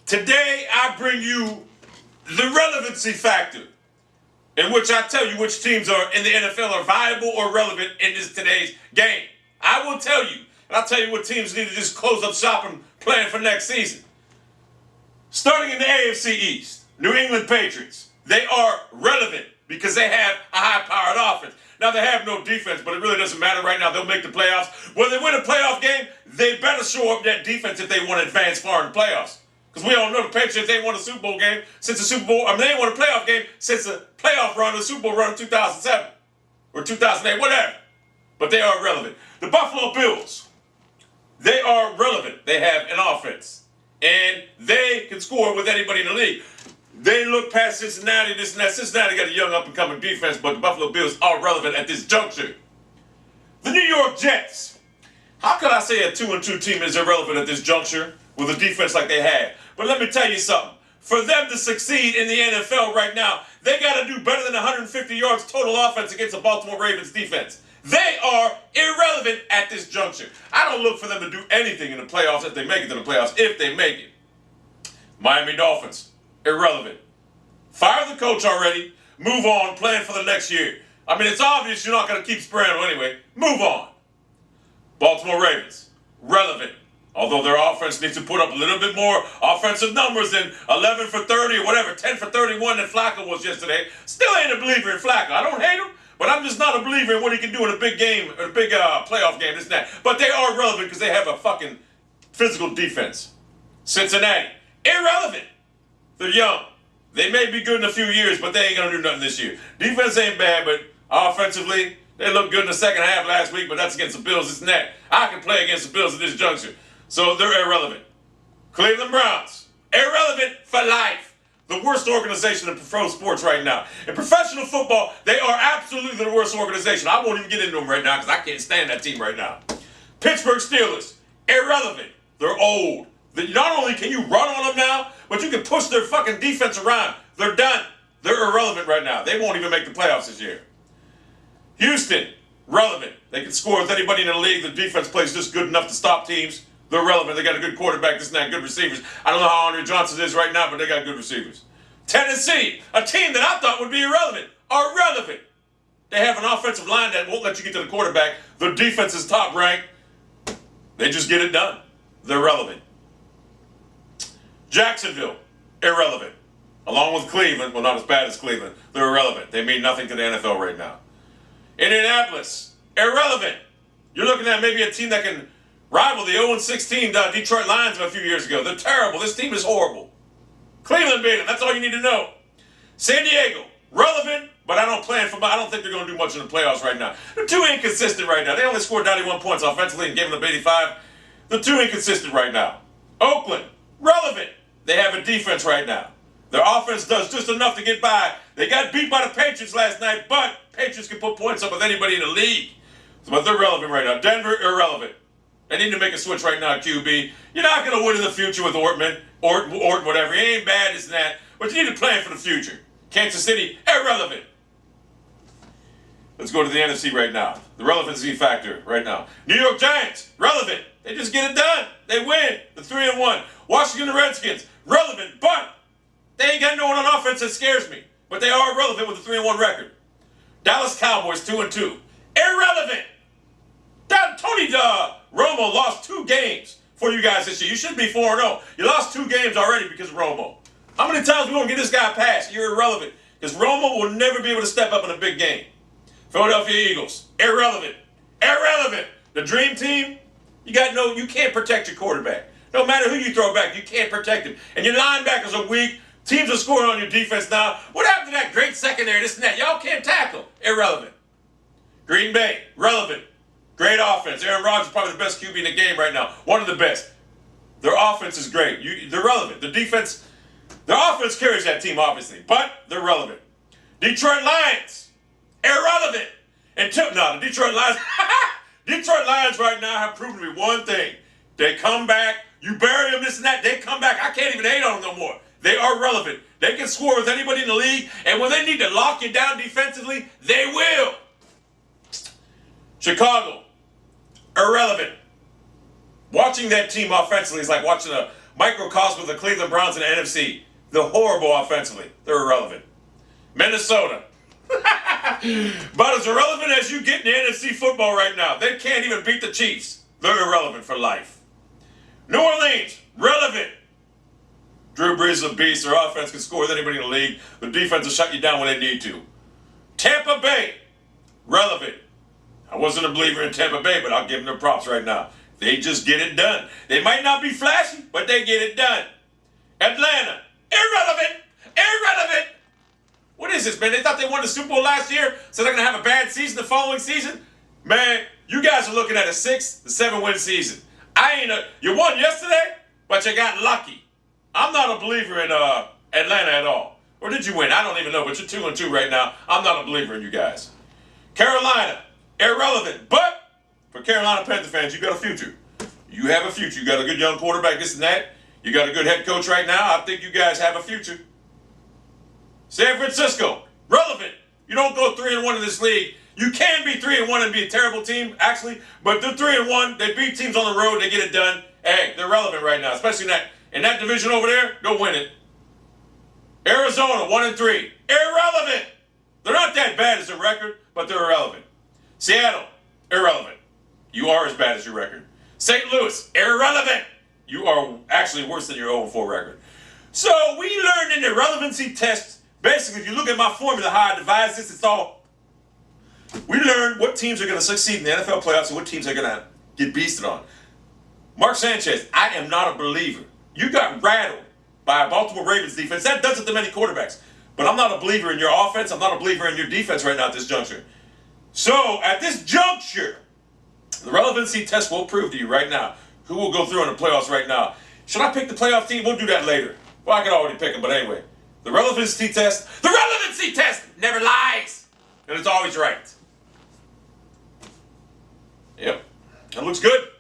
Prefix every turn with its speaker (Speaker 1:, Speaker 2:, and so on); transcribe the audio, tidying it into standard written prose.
Speaker 1: Today, I bring you the relevancy factor, in which I tell you which teams are in the NFL are viable or relevant in this today's game. I will tell you, and I'll tell you what teams need to just close up shop and plan for next season. Starting in the AFC East, New England Patriots. They are relevant because they have a high-powered offense. Now, they have no defense, but it really doesn't matter right now. They'll make the playoffs. When they win a playoff game, they better show up that defense if they want to advance far in the playoffs. Because we all know the Patriots, they won a Super Bowl game since the Super Bowl. They ain't won a playoff game since the playoff run, the Super Bowl run in 2007 or 2008, whatever. But they are relevant. The Buffalo Bills, they are relevant. They have an offense, and they can score with anybody in the league. They look past Cincinnati, this and that. Cincinnati got a young up-and-coming defense, but the Buffalo Bills are relevant at this juncture. The New York Jets. How could I say a 2-2 team is irrelevant at this juncture with a defense like they have? But let me tell you something. For them to succeed in the NFL right now, they got to do better than 150 yards total offense against the Baltimore Ravens defense. They are irrelevant at this juncture. I don't look for them to do anything in the playoffs if they make it to the playoffs, if they make it. Miami Dolphins, irrelevant. Fire the coach already. Move on, plan for the next year. I mean, it's obvious you're not going to keep Sperano anyway. Move on. Baltimore Ravens, relevant. Although their offense needs to put up a little bit more offensive numbers than 11 for 30 or whatever, 10 for 31 that Flacco was yesterday. Still ain't a believer in Flacco. I don't hate him, but I'm just not a believer in what he can do in a big game, a big playoff game, this and that. But they are relevant because they have a fucking physical defense. Cincinnati, irrelevant. They're young. They may be good in a few years, but they ain't going to do nothing this year. Defense ain't bad, but offensively, they looked good in the second half last week, but that's against the Bills, this and that. I can play against the Bills at this juncture. So they're irrelevant. Cleveland Browns, irrelevant for life. The worst organization in pro sports right now. In professional football, they are absolutely the worst organization. I won't even get into them right now because I can't stand that team right now. Pittsburgh Steelers, irrelevant. They're old. Not only can you run on them now, but you can push their fucking defense around. They're done. They're irrelevant right now. They won't even make the playoffs this year. Houston, relevant. They can score with anybody in the league. The defense plays just good enough to stop teams. They're relevant. They got a good quarterback, this and that, good receivers. I don't know how Andre Johnson is right now, but they got good receivers. Tennessee, a team that I thought would be irrelevant, are relevant. They have an offensive line that won't let you get to the quarterback. Their defense is top ranked. They just get it done. They're relevant. Jacksonville, irrelevant. Along with Cleveland, well, not as bad as Cleveland, they're irrelevant. They mean nothing to the NFL right now. Indianapolis, irrelevant. You're looking at maybe a team that can rival the 0-16 Detroit Lions of a few years ago. They're terrible. This team is horrible. Cleveland beat them. That's all you need to know. San Diego, relevant, but I don't think they're going to do much in the playoffs right now. They're too inconsistent right now. They only scored 91 points offensively and gave them 85. They're too inconsistent right now. Oakland, relevant. They have a defense right now. Their offense does just enough to get by. They got beat by the Patriots last night, but Patriots can put points up with anybody in the league. But they're relevant right now. Denver, irrelevant. They need to make a switch right now, QB. You're not going to win in the future with Orton, whatever. He ain't bad, this and that. But you need to plan for the future. Kansas City, irrelevant. Let's go to the NFC right now. The relevancy factor right now. New York Giants, relevant. They just get it done. They win. The 3-1. Washington Redskins, relevant, but they ain't got no one on offense that scares me. But they are relevant with a 3-1 record. Dallas Cowboys, 2-2. Irrelevant. Tony Romo lost 2 games for you guys this year. You should be 4-0. You lost 2 games already because of Romo. How many times we going to get this guy passed? You're irrelevant. Because Romo will never be able to step up in a big game. Philadelphia Eagles, irrelevant. Irrelevant. The dream team, you can't protect your quarterback. No matter who you throw back, you can't protect him. And your linebackers are weak. Teams are scoring on your defense now. What happened to that great secondary, this and that? Y'all can't tackle. Irrelevant. Green Bay, relevant. Great offense. Aaron Rodgers is probably the best QB in the game right now. One of the best. Their offense is great. They're relevant. Their offense carries that team, obviously, but they're relevant. Detroit Lions, irrelevant. The Detroit Lions, Detroit Lions right now have proven to me one thing. They come back. You bury them, this and that. They come back. I can't even hate on them no more. They are relevant. They can score with anybody in the league, and when they need to lock you down defensively, they will. Chicago, irrelevant. Watching that team offensively is like watching a microcosm of the Cleveland Browns and the NFC. They're horrible offensively. They're irrelevant. Minnesota. About as irrelevant as you get in the NFC football right now. They can't even beat the Chiefs. They're irrelevant for life. New Orleans, relevant. Drew Brees is a beast. Their offense can score with anybody in the league. The defense will shut you down when they need to. Tampa Bay, relevant. I wasn't a believer in Tampa Bay, but I'll give them their props right now. They just get it done. They might not be flashy, but they get it done. Atlanta, irrelevant. Irrelevant. What is this, man? They thought they won the Super Bowl last year, so they're going to have a bad season the following season? Man, you guys are looking at a 6 to 7 win season. You won yesterday, but you got lucky. I'm not a believer in Atlanta at all. Or did you win? I don't even know, but you're 2-2 right now. I'm not a believer in you guys. Carolina, irrelevant. But for Carolina Panther fans, you got a future. You have a future. You got a good young quarterback, this and that. You got a good head coach right now. I think you guys have a future. San Francisco, relevant. You don't go 3-1 in this league. You can be 3-1 and be a terrible team, actually, but they're 3-1. They beat teams on the road. They get it done. Hey, they're relevant right now, especially in that division over there. Go win it. Arizona, 1-3, irrelevant. They're not that bad as a record, but they're irrelevant. Seattle, irrelevant. You are as bad as your record. St. Louis, irrelevant. You are actually worse than your 0-4 record. So we learned in the relevancy test. Basically, if you look at my formula, how I devised this, we learned what teams are going to succeed in the NFL playoffs and what teams are going to get beasted on. Mark Sanchez, I am not a believer. You got rattled by a Baltimore Ravens defense. That does it to many quarterbacks. But I'm not a believer in your offense. I'm not a believer in your defense right now at this juncture. So, at this juncture, the relevancy test will prove to you right now who will go through in the playoffs right now. Should I pick the playoff team? We'll do that later. Well, I could already pick them, but anyway. The relevancy test never lies. And it's always right. Yep. That looks good.